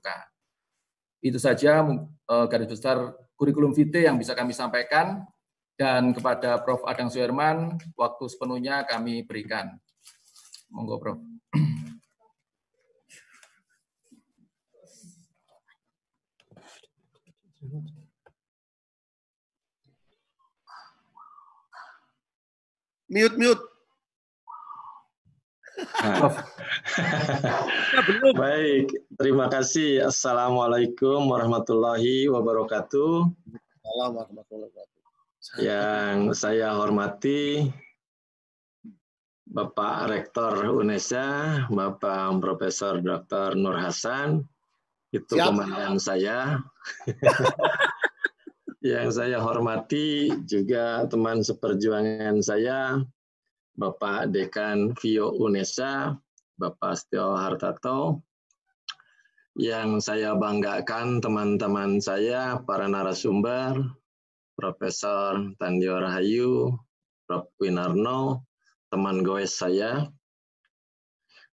SMK. Itu saja garis besar kurikulum vitae yang bisa kami sampaikan, dan kepada Prof. Adang Suherman waktu sepenuhnya kami berikan. Monggo, Prof. Mute. Baik, terima kasih. Assalamualaikum warahmatullahi wabarakatuh. Yang saya hormati Bapak Rektor UNESA, Bapak Profesor Dr. Nur Hasan, itu komandan saya. Yang saya hormati juga teman seperjuangan saya, Bapak Dekan Vio UNESA, Bapak Setio Hartarto. Yang saya banggakan teman-teman saya, para narasumber, Profesor Tandio Rahayu, Prof. Winarno, teman goes saya.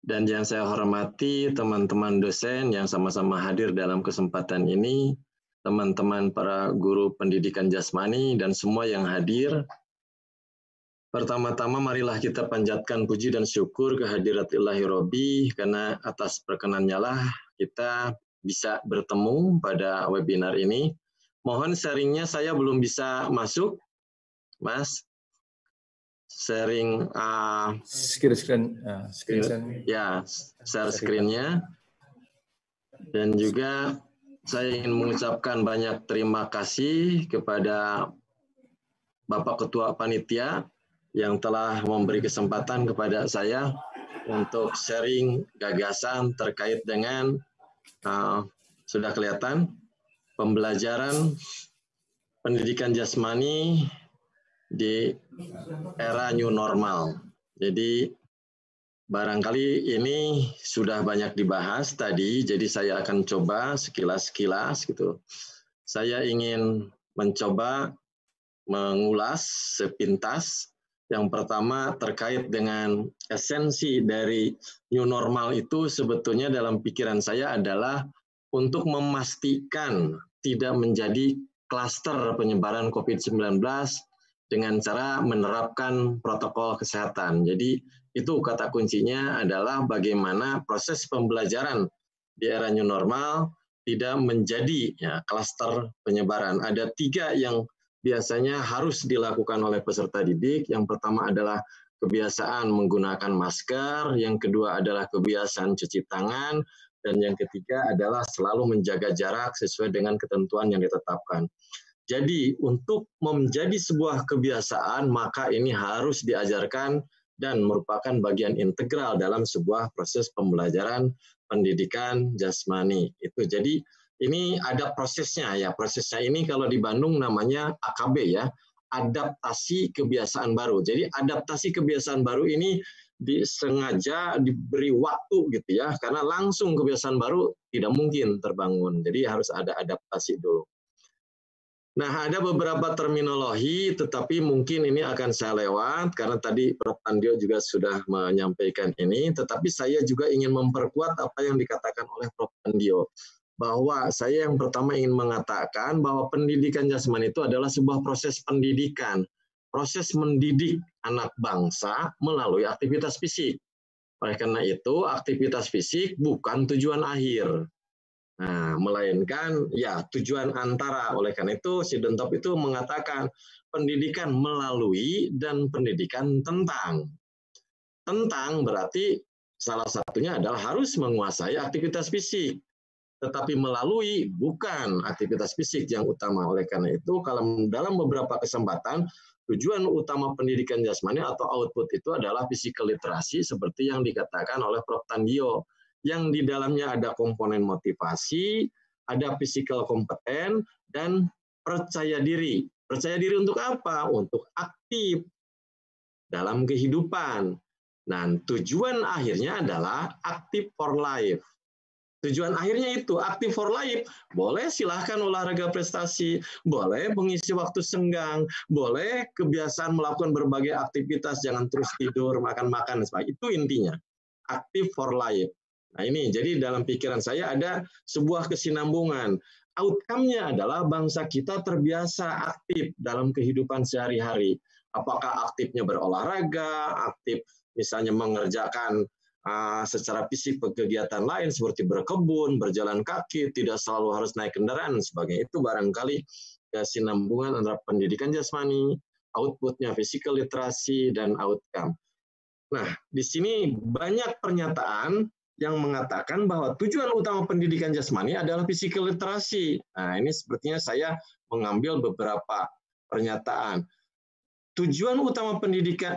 Dan yang saya hormati teman-teman dosen yang sama-sama hadir dalam kesempatan ini, teman-teman para guru pendidikan jasmani dan semua yang hadir. Pertama-tama marilah kita panjatkan puji dan syukur kehadirat Ilahi Robbi, karena atas perkenannya lah kita bisa bertemu pada webinar ini. Mohon sharingnya saya belum bisa masuk, Mas. Sharing screen. Ya, share screen-nya. Dan juga saya ingin mengucapkan banyak terima kasih kepada Bapak Ketua Panitia yang telah memberi kesempatan kepada saya untuk sharing gagasan terkait dengan sudah kelihatan pembelajaran pendidikan jasmani di era new normal. Jadi barangkali ini sudah banyak dibahas tadi, jadi saya akan coba sekilas-kilas gitu. Saya ingin mencoba mengulas sepintas. Yang pertama terkait dengan esensi dari new normal itu sebetulnya dalam pikiran saya adalah untuk memastikan tidak menjadi klaster penyebaran COVID-19 dengan cara menerapkan protokol kesehatan. Jadi itu kata kuncinya adalah bagaimana proses pembelajaran di era new normal tidak menjadi klaster penyebaran. Ada 3 yang biasanya harus dilakukan oleh peserta didik. Yang pertama adalah kebiasaan menggunakan masker, yang kedua adalah kebiasaan cuci tangan, dan yang ketiga adalah selalu menjaga jarak sesuai dengan ketentuan yang ditetapkan. Jadi untuk menjadi sebuah kebiasaan, maka ini harus diajarkan dan merupakan bagian integral dalam sebuah proses pembelajaran pendidikan jasmani. Itu jadi ini ada prosesnya ya. Prosesnya ini kalau di Bandung namanya AKB ya, adaptasi kebiasaan baru. Jadi adaptasi kebiasaan baru ini disengaja diberi waktu gitu ya, karena langsung kebiasaan baru tidak mungkin terbangun. Jadi harus ada adaptasi dulu. Nah, ada beberapa terminologi, tetapi mungkin ini akan saya lewat, karena tadi Prof. Tandio juga sudah menyampaikan ini, tetapi saya juga ingin memperkuat apa yang dikatakan oleh Prof. Tandio, bahwa saya yang pertama ingin mengatakan bahwa pendidikan jasmani itu adalah sebuah proses pendidikan, proses mendidik anak bangsa melalui aktivitas fisik. Oleh karena itu, aktivitas fisik bukan tujuan akhir. Nah, melainkan ya tujuan antara. Oleh karena itu Siddentop itu mengatakan pendidikan melalui dan pendidikan tentang. Tentang berarti salah satunya adalah harus menguasai aktivitas fisik. Tetapi melalui bukan aktivitas fisik yang utama. Oleh karena itu kalau dalam beberapa kesempatan tujuan utama pendidikan jasmani atau output itu adalah physical literasi seperti yang dikatakan oleh Prof. Tandio, yang di dalamnya ada komponen motivasi, ada physical kompeten, dan percaya diri. Percaya diri untuk apa? Untuk aktif dalam kehidupan. Dan tujuan akhirnya adalah active for life. Tujuan akhirnya itu active for life. Boleh silahkan olahraga prestasi, boleh mengisi waktu senggang, boleh kebiasaan melakukan berbagai aktivitas, jangan terus tidur, makan-makan, itu intinya. Active for life. Nah ini, jadi dalam pikiran saya ada sebuah kesinambungan. Outcome-nya adalah bangsa kita terbiasa aktif dalam kehidupan sehari-hari. Apakah aktifnya berolahraga, aktif misalnya mengerjakan secara fisik kegiatan lain seperti berkebun, berjalan kaki, tidak selalu harus naik kendaraan dan sebagainya. Itu barangkali kesinambungan antara pendidikan jasmani, outputnya physical literasi, dan outcome. Nah, di sini banyak pernyataan yang mengatakan bahwa tujuan utama pendidikan jasmani adalah physical literasi. Nah, ini sepertinya saya mengambil beberapa pernyataan. Tujuan utama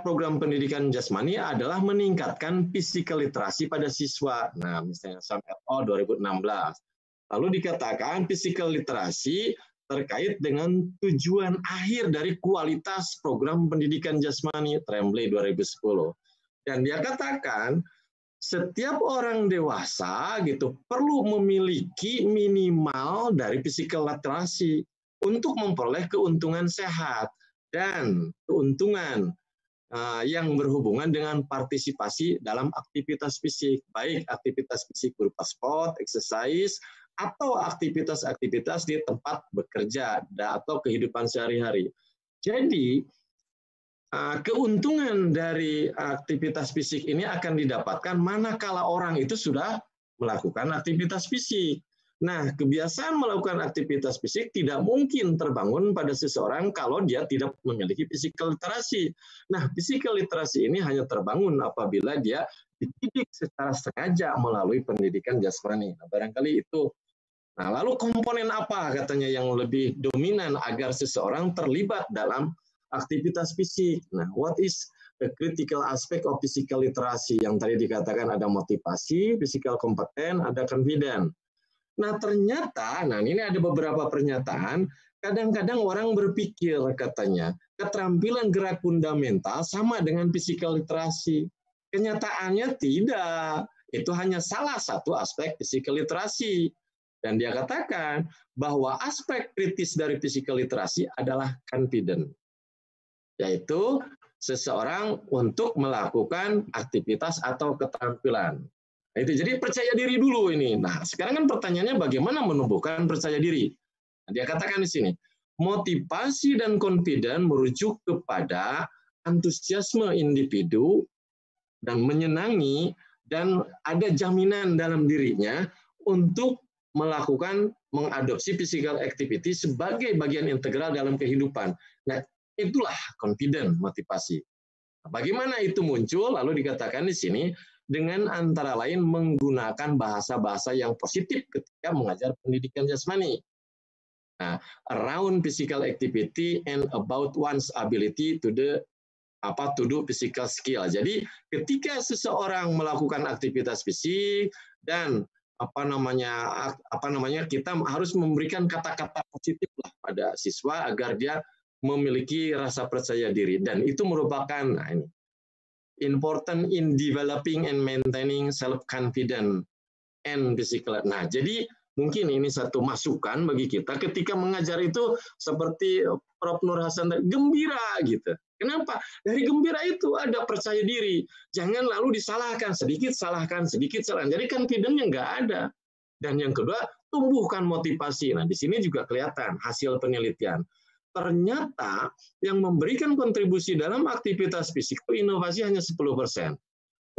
program pendidikan jasmani adalah meningkatkan physical literasi pada siswa. Nah, misalnya Sam et al. 2016. Lalu dikatakan physical literasi terkait dengan tujuan akhir dari kualitas program pendidikan jasmani, Tremblay 2010. Dan dia katakan setiap orang dewasa gitu perlu memiliki minimal dari physical literasi untuk memperoleh keuntungan sehat dan keuntungan yang berhubungan dengan partisipasi dalam aktivitas fisik, baik aktivitas fisik berupa sport, exercise, atau aktivitas-aktivitas di tempat bekerja atau kehidupan sehari-hari. Jadi, keuntungan dari aktivitas fisik ini akan didapatkan manakala orang itu sudah melakukan aktivitas fisik. Nah, kebiasaan melakukan aktivitas fisik tidak mungkin terbangun pada seseorang kalau dia tidak memiliki physical literasi. Nah, physical literasi ini hanya terbangun apabila dia dididik secara sengaja melalui pendidikan jasmani. Nah, barangkali itu. Nah, lalu komponen apa katanya yang lebih dominan agar seseorang terlibat dalam aktivitas fisik? Nah, what is the critical aspect of physical literacy? Yang tadi dikatakan ada motivasi, physical kompeten, ada confident. Nah, ternyata, ini ada beberapa pernyataan, kadang-kadang orang berpikir katanya, keterampilan gerak fundamental sama dengan physical literasi. Kenyataannya tidak. Itu hanya salah satu aspek physical literasi. Dan dia katakan bahwa aspek kritis dari physical literasi adalah confident, yaitu seseorang untuk melakukan aktivitas atau keterampilan. Nah, itu jadi percaya diri dulu ini. Nah, sekarang kan pertanyaannya bagaimana menumbuhkan percaya diri? Nah, dia katakan di sini, motivasi dan confident merujuk kepada antusiasme individu dan menyenangi dan ada jaminan dalam dirinya untuk melakukan mengadopsi physical activity sebagai bagian integral dalam kehidupan. Nah, itulah confident, motivasi. Nah, bagaimana itu muncul? Lalu dikatakan di sini dengan antara lain menggunakan bahasa-bahasa yang positif ketika mengajar pendidikan jasmani. Nah, around physical activity and about one's ability to do physical skill. Jadi ketika seseorang melakukan aktivitas fisik dan kita harus memberikan kata-kata positif lah pada siswa agar dia memiliki rasa percaya diri, dan itu merupakan important in developing and maintaining self-confidence and physical. Nah, jadi mungkin ini satu masukan bagi kita ketika mengajar itu seperti Prof. Nur Hasan, gembira gitu. Kenapa? Dari gembira itu ada percaya diri. Jangan lalu disalahkan, sedikit salahkan, sedikit salahkan. Jadi confidence-nya nggak ada. Dan yang kedua, tumbuhkan motivasi. Nah, di sini juga kelihatan hasil penelitian. Ternyata yang memberikan kontribusi dalam aktivitas fisik itu inovasi hanya 10%.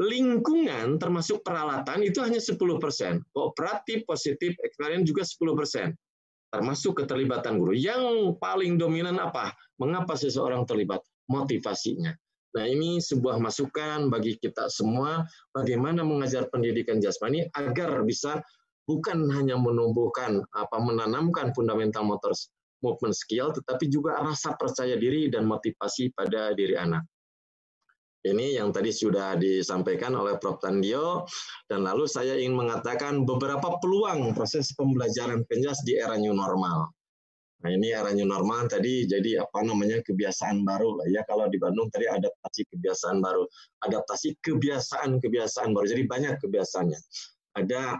Lingkungan termasuk peralatan itu hanya 10%. Kooperatif, positif, experience juga 10%. Termasuk keterlibatan guru. Yang paling dominan apa? Mengapa seseorang terlibat? Motivasinya. Nah, ini sebuah masukan bagi kita semua bagaimana mengajar pendidikan jasmani agar bisa bukan hanya menanamkan fundamental motor movement skill, tetapi juga rasa percaya diri dan motivasi pada diri anak. Ini yang tadi sudah disampaikan oleh Prof. Tandio, dan lalu saya ingin mengatakan beberapa peluang proses pembelajaran penjas di era new normal. Nah, ini era new normal tadi jadi kebiasaan baru lah ya. Kalau di Bandung tadi adaptasi kebiasaan baru, adaptasi kebiasaan baru. Jadi banyak kebiasaannya. Ada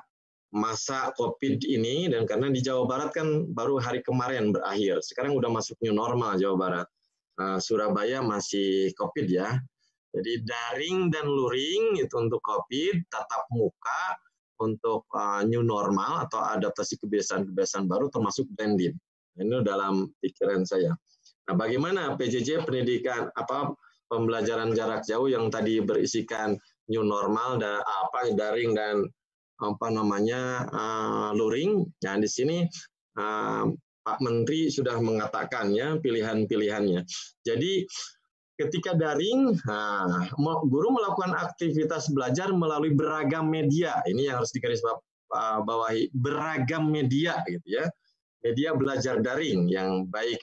masa COVID ini, dan karena di Jawa Barat kan baru hari kemarin berakhir. Sekarang udah masuk new normal Jawa Barat. Surabaya masih COVID ya. Jadi daring dan luring itu untuk COVID, tatap muka, untuk new normal atau adaptasi kebiasaan-kebiasaan baru termasuk blended. Ini dalam pikiran saya. Nah, bagaimana PJJ pendidikan pembelajaran jarak jauh yang tadi berisikan new normal dan daring dan luring. Nah, di sini Pak Menteri sudah mengatakan ya pilihan-pilihannya. Jadi ketika daring, guru melakukan aktivitas belajar melalui beragam media. Ini yang harus digarisbawahi, beragam media gitu ya. Media belajar daring yang baik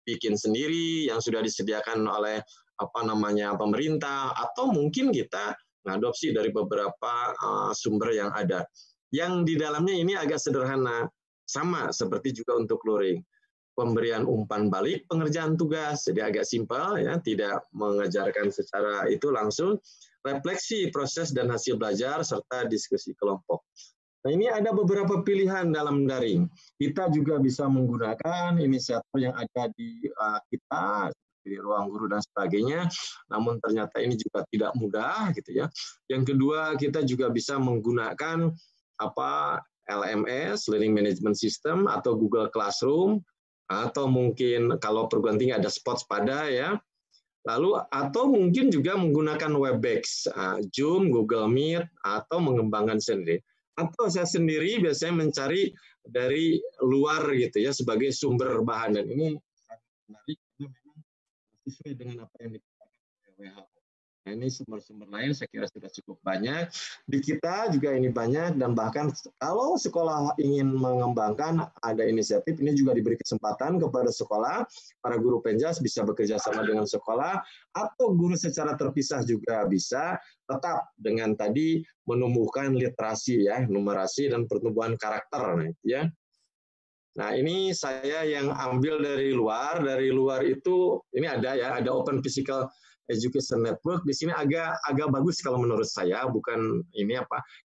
bikin sendiri yang sudah disediakan oleh pemerintah, atau mungkin kita mengadopsi dari beberapa sumber yang ada. Yang di dalamnya ini agak sederhana, sama seperti juga untuk luring. Pemberian umpan balik pengerjaan tugas, jadi agak simpel ya, tidak mengajarkan secara itu langsung, refleksi proses dan hasil belajar serta diskusi kelompok. Nah, ini ada beberapa pilihan dalam daring. Kita juga bisa menggunakan inisiator yang ada di kita, di ruang guru dan sebagainya, namun ternyata ini juga tidak mudah gitu ya. Yang kedua, kita juga bisa menggunakan LMS, Learning Management System, atau Google Classroom, atau mungkin kalau perguruan tinggi ada Spotspada ya. Lalu atau mungkin juga menggunakan Webex, Zoom, Google Meet, atau mengembangkan sendiri. Atau saya sendiri biasanya mencari dari luar gitu ya sebagai sumber bahan, dan ini sangat menarik karena memang sesuai dengan apa yang dikatakan oleh WHO. Nah, ini sumber-sumber lain saya kira sudah cukup banyak. Di kita juga ini banyak, dan bahkan kalau sekolah ingin mengembangkan ada inisiatif, ini juga diberi kesempatan kepada sekolah, para guru penjas bisa bekerja sama dengan sekolah, atau guru secara terpisah juga bisa, tetap dengan tadi menumbuhkan literasi ya, numerasi dan pertumbuhan karakter ya. Nah, ini saya yang ambil dari luar. Dari luar itu ini ada ya, ada Open Physical Education Network. Di sini agak bagus kalau menurut saya, bukan ini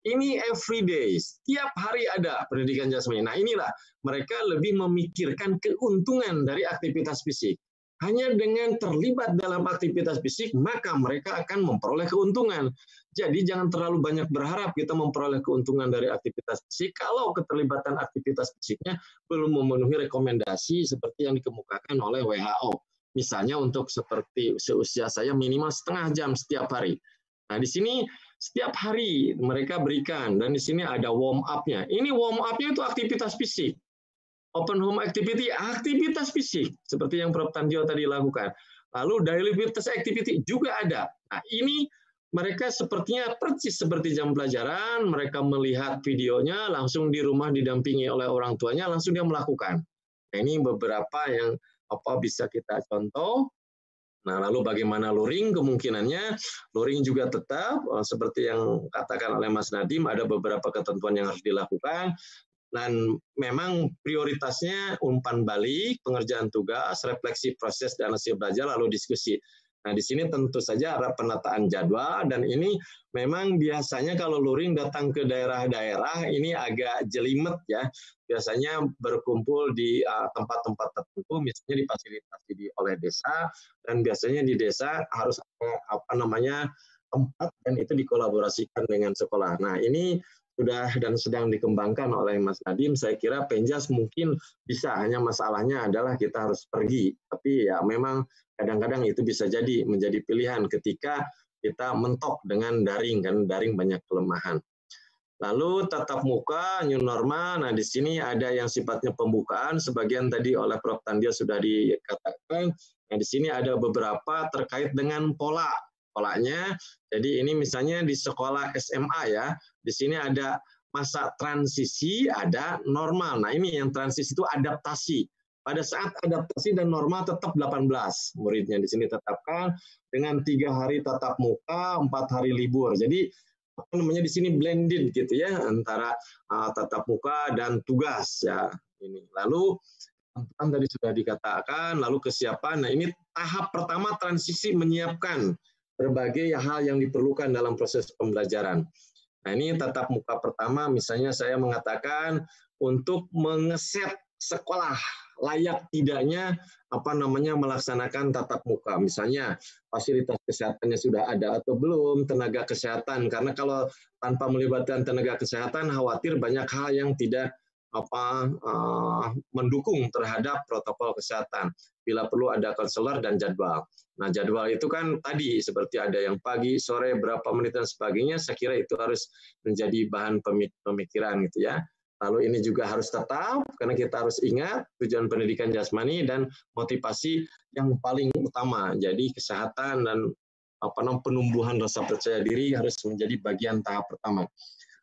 ini everyday, setiap hari ada pendidikan jasmani. Nah, inilah mereka lebih memikirkan keuntungan dari aktivitas fisik. Hanya dengan terlibat dalam aktivitas fisik, maka mereka akan memperoleh keuntungan. Jadi jangan terlalu banyak berharap kita memperoleh keuntungan dari aktivitas fisik kalau keterlibatan aktivitas fisiknya belum memenuhi rekomendasi seperti yang dikemukakan oleh WHO. Misalnya untuk seperti seusia saya minimal setengah jam setiap hari. Nah, di sini setiap hari mereka berikan, dan di sini ada warm up-nya. Ini warm up-nya itu aktivitas fisik. Open home activity, aktivitas fisik, seperti yang Prof. Tandio tadi lakukan. Lalu daily fitness activity juga ada. Nah, ini mereka sepertinya persis seperti jam pelajaran, mereka melihat videonya, langsung di rumah didampingi oleh orang tuanya, langsung dia melakukan. Nah, ini beberapa yang bisa kita contoh. Nah, lalu bagaimana luring? Kemungkinannya luring juga tetap seperti yang katakan oleh Mas Nadiem, ada beberapa ketentuan yang harus dilakukan. Dan memang prioritasnya umpan balik, pengerjaan tugas, refleksi proses dan hasil belajar, lalu diskusi. Nah, di sini tentu saja ada penataan jadwal, dan ini memang biasanya kalau luring datang ke daerah-daerah ini agak jelimet ya. Biasanya berkumpul di tempat-tempat tertentu, misalnya difasilitasi oleh desa, dan biasanya di desa harus ada tempat, dan itu dikolaborasikan dengan sekolah. Nah, ini sudah dan sedang dikembangkan oleh Mas Nadiem. Saya kira penjas mungkin bisa, hanya masalahnya adalah kita harus pergi. Tapi ya memang kadang-kadang itu bisa jadi menjadi pilihan ketika kita mentok dengan daring, kan daring banyak kelemahan. Lalu tatap muka, new normal. Nah, di sini ada yang sifatnya pembukaan, sebagian tadi oleh Prof. Tandio sudah dikatakan. Nah, di sini ada beberapa terkait dengan polanya. Jadi ini misalnya di sekolah SMA ya, di sini ada masa transisi, ada normal. Nah, ini yang transisi itu adaptasi. Pada saat adaptasi dan normal tetap 18 muridnya di sini tetapkan dengan 3 hari tatap muka, 4 hari libur. Jadi di sini blended gitu ya antara tatap muka dan tugas ya ini. Lalu tadi sudah dikatakan, lalu kesiapan. Nah, ini tahap pertama transisi, menyiapkan berbagai hal yang diperlukan dalam proses pembelajaran. Nah, ini tatap muka pertama, misalnya saya mengatakan untuk mengeset sekolah layak tidaknya melaksanakan tatap muka. Misalnya fasilitas kesehatannya sudah ada atau belum, tenaga kesehatan. Karena kalau tanpa melibatkan tenaga kesehatan, khawatir banyak hal yang tidak mendukung terhadap protokol kesehatan. Bila perlu ada konselor dan jadwal. Nah, jadwal itu kan tadi seperti ada yang pagi, sore, berapa menit dan sebagainya. Saya kira itu harus menjadi bahan pemikiran gitu ya. Lalu ini juga harus tetap, karena kita harus ingat tujuan pendidikan jasmani dan motivasi yang paling utama. Jadi kesehatan dan penumbuhan rasa percaya diri harus menjadi bagian tahap pertama.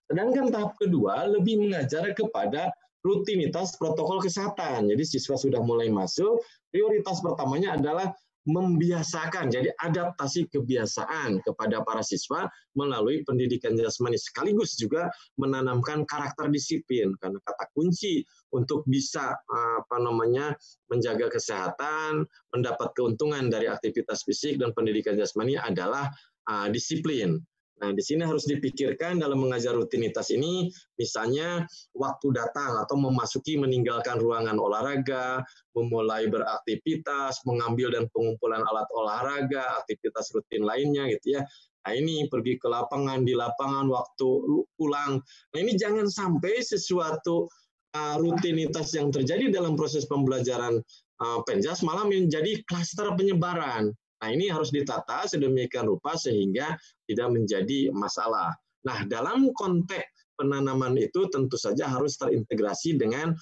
Sedangkan tahap kedua lebih mengajar kepada rutinitas protokol kesehatan. Jadi siswa sudah mulai masuk, prioritas pertamanya adalah membiasakan, jadi adaptasi kebiasaan kepada para siswa melalui pendidikan jasmani, sekaligus juga menanamkan karakter disiplin, karena kata kunci untuk bisa menjaga kesehatan, mendapat keuntungan dari aktivitas fisik dan pendidikan jasmani adalah disiplin. Nah, di sini harus dipikirkan dalam mengajar rutinitas ini, misalnya waktu datang atau meninggalkan ruangan olahraga, memulai beraktivitas, mengambil dan pengumpulan alat olahraga, aktivitas rutin lainnya gitu ya. Nah, ini pergi ke lapangan, di lapangan waktu pulang. Nah, ini jangan sampai sesuatu rutinitas yang terjadi dalam proses pembelajaran Penjas malah menjadi klaster penyebaran. Nah, ini harus ditata sedemikian rupa sehingga tidak menjadi masalah. Nah, dalam konteks penanaman itu tentu saja harus terintegrasi dengan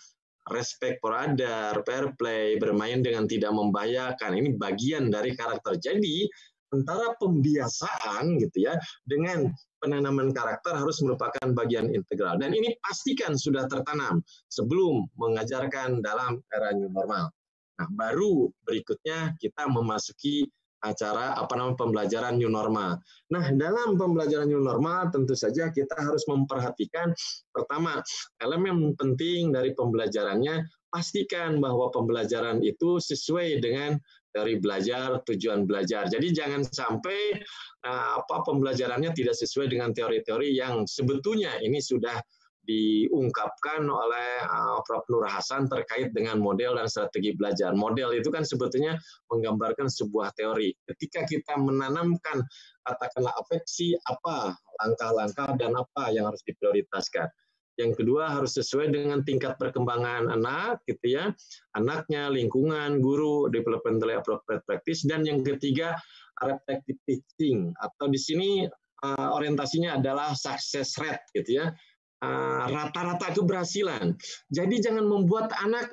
respect for other, fair play, bermain dengan tidak membahayakan. Ini bagian dari karakter. Jadi, antara pembiasaan gitu ya dengan penanaman karakter harus merupakan bagian integral. Dan ini pastikan sudah tertanam sebelum mengajarkan dalam era new normal. Nah, baru berikutnya kita memasuki acara pembelajaran new normal. Nah, dalam pembelajaran new normal tentu saja kita harus memperhatikan pertama, elemen penting dari pembelajarannya, pastikan bahwa pembelajaran itu sesuai dengan dari belajar, tujuan belajar. Jadi jangan sampai pembelajarannya tidak sesuai dengan teori-teori yang sebetulnya ini sudah diungkapkan oleh Prof. Nur Hasan terkait dengan model dan strategi belajar. Model itu kan sebetulnya menggambarkan sebuah teori. Ketika kita menanamkan katakanlah afeksi, apa langkah-langkah dan apa yang harus diprioritaskan. Yang kedua harus sesuai dengan tingkat perkembangan anak, gitu ya, anaknya, lingkungan, guru, developmentally appropriate practice, dan yang ketiga reflective teaching atau di sini orientasinya adalah success rate, gitu ya. Rata-rata keberhasilan. Jadi jangan membuat anak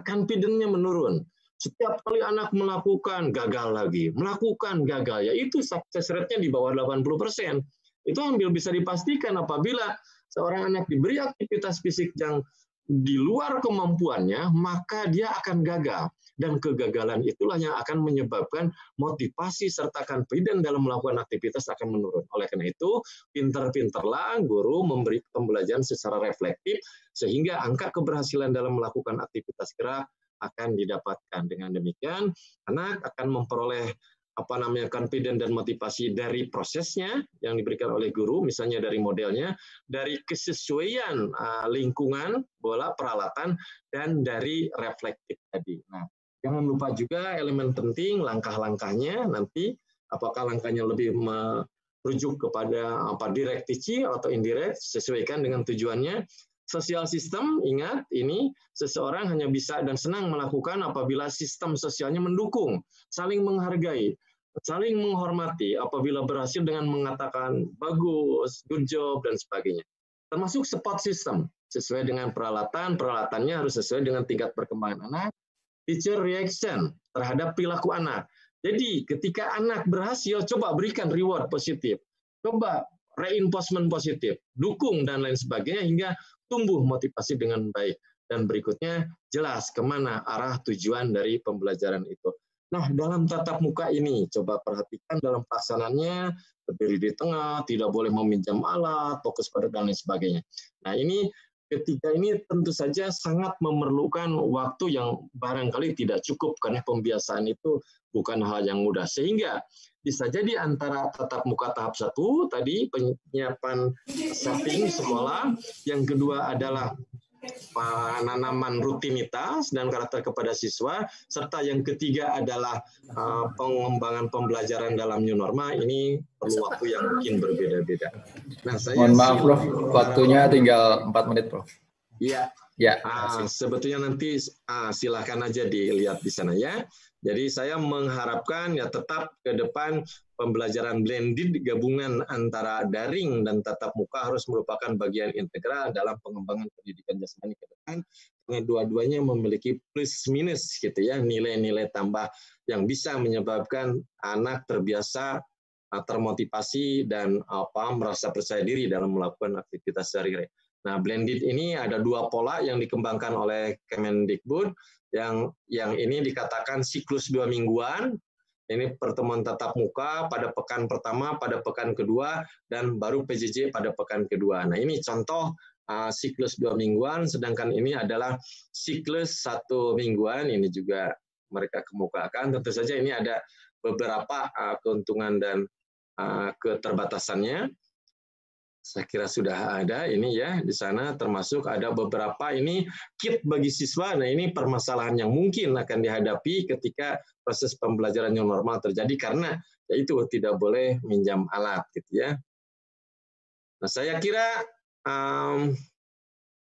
confidence-nya menurun. Setiap kali anak melakukan, gagal lagi. Melakukan, gagal. Ya itu success rate-nya di bawah 80%. Itu hampir bisa dipastikan apabila seorang anak diberi aktivitas fisik yang di luar kemampuannya, maka dia akan gagal. Dan kegagalan itulah yang akan menyebabkan motivasi serta confidence dalam melakukan aktivitas akan menurun. Oleh karena itu, pintar-pintarlah guru memberi pembelajaran secara reflektif, sehingga angka keberhasilan dalam melakukan aktivitas gerak akan didapatkan. Dengan demikian, anak akan memperoleh confidence dan motivasi dari prosesnya yang diberikan oleh guru, misalnya dari modelnya, dari kesesuaian lingkungan, bola, peralatan, dan dari reflektif tadi. Nah, jangan lupa juga elemen penting langkah-langkahnya nanti, apakah langkahnya lebih merujuk kepada direct teaching atau indirect, sesuaikan dengan tujuannya. Sosial sistem, ingat ini seseorang hanya bisa dan senang melakukan apabila sistem sosialnya mendukung, saling menghargai, saling menghormati apabila berhasil dengan mengatakan bagus, good job, dan sebagainya. Termasuk support system, sesuai dengan peralatannya harus sesuai dengan tingkat perkembangan anak, teacher reaction terhadap perilaku anak. Jadi ketika anak berhasil, coba berikan reward positif, coba reinforcement positif, dukung dan lain sebagainya hingga tumbuh motivasi dengan baik. Dan berikutnya jelas kemana arah tujuan dari pembelajaran itu. Nah, dalam tatap muka ini, coba perhatikan dalam pelaksanaannya, berdiri di tengah, tidak boleh meminjam alat, fokus pada dan lain sebagainya. Nah, ini ketiga ini tentu saja sangat memerlukan waktu yang barangkali tidak cukup, karena pembiasaan itu bukan hal yang mudah. Sehingga bisa jadi antara tatap muka tahap 1 tadi penyiapan setting sekolah, yang kedua adalah penanaman rutinitas dan karakter kepada siswa, serta yang ketiga adalah pengembangan pembelajaran dalam new normal. Ini perlu waktu yang mungkin berbeda-beda. Nah, mohon maaf, Prof. Waktunya tinggal 4 menit, Prof. Iya. Ya. Sebetulnya nanti silakan aja dilihat di sana ya. Jadi saya mengharapkan ya tetap ke depan pembelajaran blended gabungan antara daring dan tatap muka harus merupakan bagian integral dalam pengembangan pendidikan jasmani ke depan. Karena dua-duanya memiliki plus minus gitu ya, nilai-nilai tambah yang bisa menyebabkan anak terbiasa, termotivasi dan merasa percaya diri dalam melakukan aktivitas sehari-hari. Nah, blended ini ada 2 pola yang dikembangkan oleh Kemendikbud. Yang ini dikatakan siklus 2 mingguan. Ini pertemuan tatap muka pada pekan pertama, pada pekan kedua, dan baru PJJ pada pekan kedua. Nah, ini contoh siklus 2 mingguan, sedangkan ini adalah siklus 1 mingguan. Ini juga mereka kemukakan. Tentu saja ini ada beberapa keuntungan dan keterbatasannya. Saya kira sudah ada ini ya di sana, termasuk ada beberapa ini kit bagi siswa. Nah, ini permasalahan yang mungkin akan dihadapi ketika proses pembelajaran yang normal terjadi karena yaitu tidak boleh minjam alat gitu ya. Nah, saya kira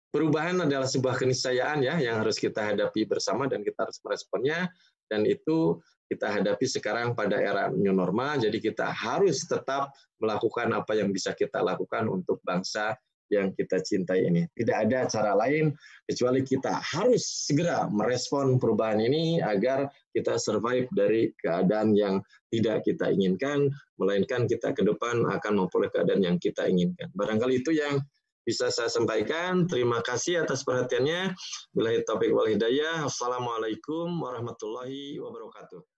perubahan adalah sebuah keniscayaan ya yang harus kita hadapi bersama dan kita harus meresponnya, dan itu kita hadapi sekarang pada era new normal. Jadi kita harus tetap melakukan apa yang bisa kita lakukan untuk bangsa yang kita cintai ini. Tidak ada cara lain kecuali kita harus segera merespon perubahan ini agar kita survive dari keadaan yang tidak kita inginkan, melainkan kita ke depan akan memperoleh keadaan yang kita inginkan. Barangkali itu yang bisa saya sampaikan. Terima kasih atas perhatiannya. Billahi taufiq wal hidayah. Assalamualaikum warahmatullahi wabarakatuh.